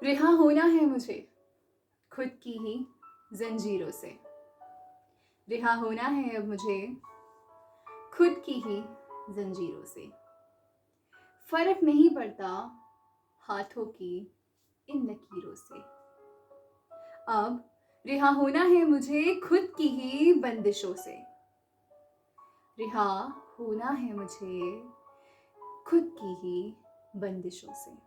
रिहा होना है मुझे खुद की ही जंजीरों से। रिहा होना है अब मुझे खुद की ही जंजीरों से। फर्क नहीं पड़ता हाथों की इन लकीरों से। अब रिहा होना है मुझे खुद की ही बंदिशों से। रिहा होना है मुझे खुद की ही बंदिशों से।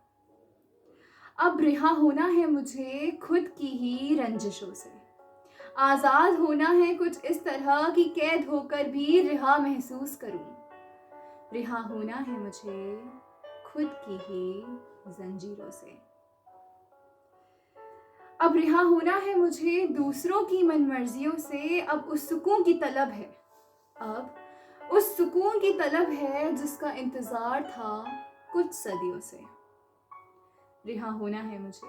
अब रिहा होना है मुझे खुद की ही रंजिशों से। आज़ाद होना है कुछ इस तरह कि कैद होकर भी रिहा महसूस करूं। रिहा होना है मुझे खुद की ही जंजीरों से। अब रिहा होना है मुझे दूसरों की मनमर्जियों से। अब उस सुकून की तलब है, अब उस सुकून की तलब है जिसका इंतजार था कुछ सदियों से। रिहा होना है मुझे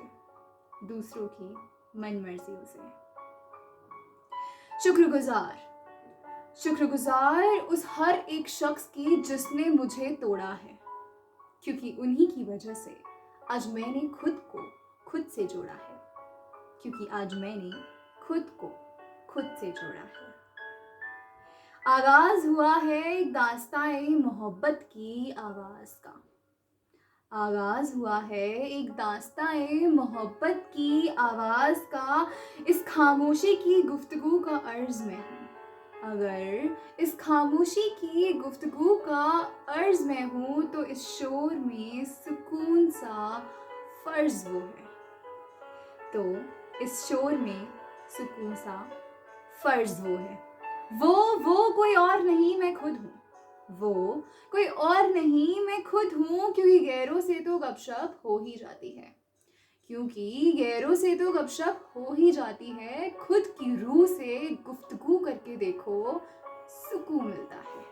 दूसरों की मनमर्जियों से। शुक्रगुजार उस हर एक शख्स की जिसने मुझे तोड़ा है, क्योंकि उन्हीं की वजह से आज मैंने खुद को खुद से जोड़ा है। क्योंकि आज मैंने खुद को खुद से जोड़ा है। आगाज हुआ है एक दास्ताए मोहब्बत की आवाज का। आगाज हुआ है एक दास्ताए मोहब्बत की आवाज का। इस खामोशी की गुफ्तगू का अर्ज में हूँ। अगर इस खामोशी की गुफ्तगू का अर्ज में हूँ तो इस शोर में सुकून सा फर्ज वो है। तो इस शोर में सुकून सा फर्ज वो है। वो कोई और नहीं, मैं खुद हूँ। वो कोई और नहीं, मैं खुद हूँ। क्योंकि गैरों से तो गपशप हो ही जाती है। क्योंकि गैरों से तो गपशप हो ही जाती है। खुद की रूह से गुफ्तगू करके देखो, सुकून मिलता है।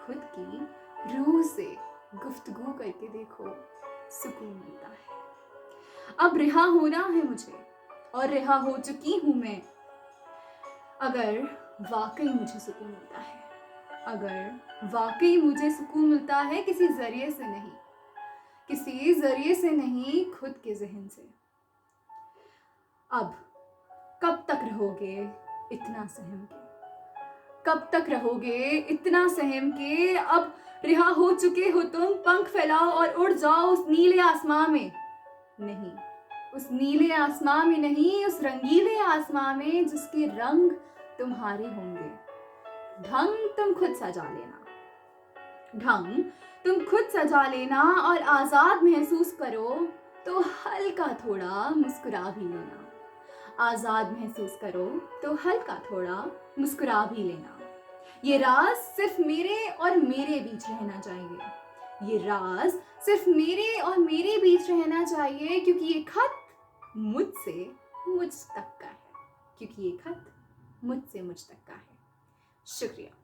खुद की रूह से गुफ्तगू करके देखो, सुकून मिलता है। अब रिहा होना है मुझे, और रिहा हो चुकी हूं मैं। अगर वाकई मुझे सुकून मिलता है, अगर वाकई मुझे सुकून मिलता है किसी जरिए से नहीं, किसी जरिए से नहीं, खुद के जहन से। अब कब तक रहोगे इतना सहम के? कब तक रहोगे इतना सहम के? अब रिहा हो चुके हो तुम, पंख फैलाओ और उड़ जाओ उस नीले आसमां में। नहीं, उस नीले आसमां में नहीं, उस रंगीले आसमां में जिसके रंग तुम्हारे होंगे। ढंग तुम खुद सजा लेना, ढंग तुम खुद सजा लेना, और आजाद महसूस करो तो हल्का थोड़ा मुस्कुरा भी लेना। आजाद महसूस करो तो हल्का थोड़ा मुस्कुरा भी लेना। ये राज सिर्फ मेरे और मेरे बीच रहना चाहिए। ये राज सिर्फ मेरे और मेरे बीच रहना चाहिए। क्योंकि ये खत मुझसे मुझ तक का है। क्योंकि ये खत मुझसे मुझ तक का है। शुक्रिया।